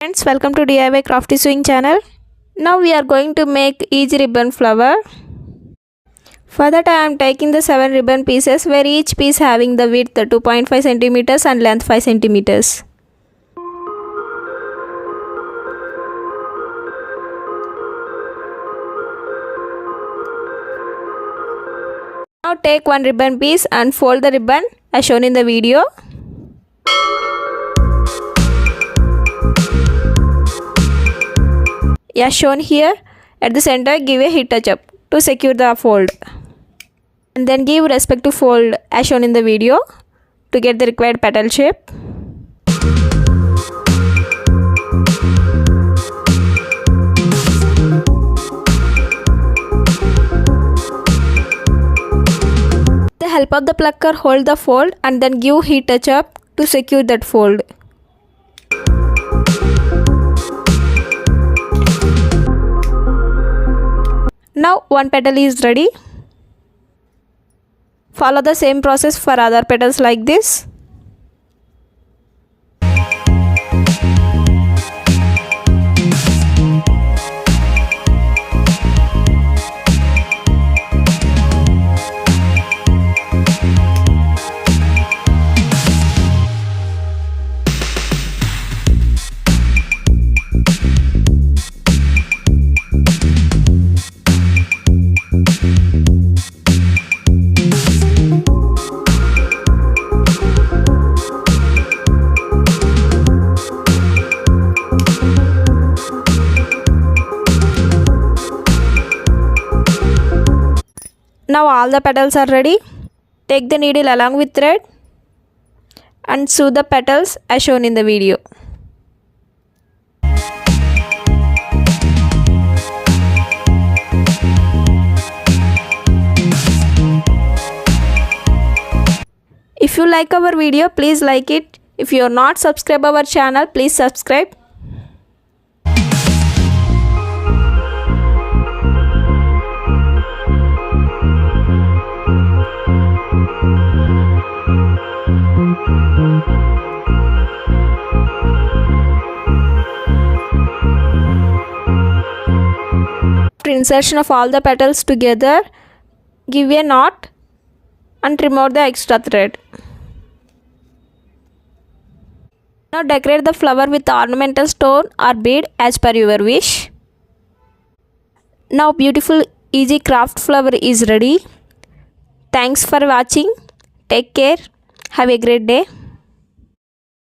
Friends, welcome to DIY Crafty Sewing channel. Now we are going to make easy ribbon flower. For that I am taking the 7 ribbon pieces where each piece having the width 2.5 cm and length 5 cm. Now take one ribbon piece and fold the ribbon as shown in the video. As shown here, at the center give a heat touch up to secure the fold. And then give respect to fold as shown in the video to get the required petal shape. With the help of the plucker, hold the fold and then give heat touch up to secure that fold. Now one petal is ready. Follow the same process for other petals like this. Now all the petals are ready. Take the needle along with thread and sew the petals as shown in the video. If you like our video, please like it. If you are not subscribed our channel, please subscribe. After insertion of all the petals together, give a knot and remove the extra thread. Now decorate the flower with ornamental stone or bead as per your wish. Now beautiful easy craft flower is ready. Thanks for watching. Take care. Have a great day.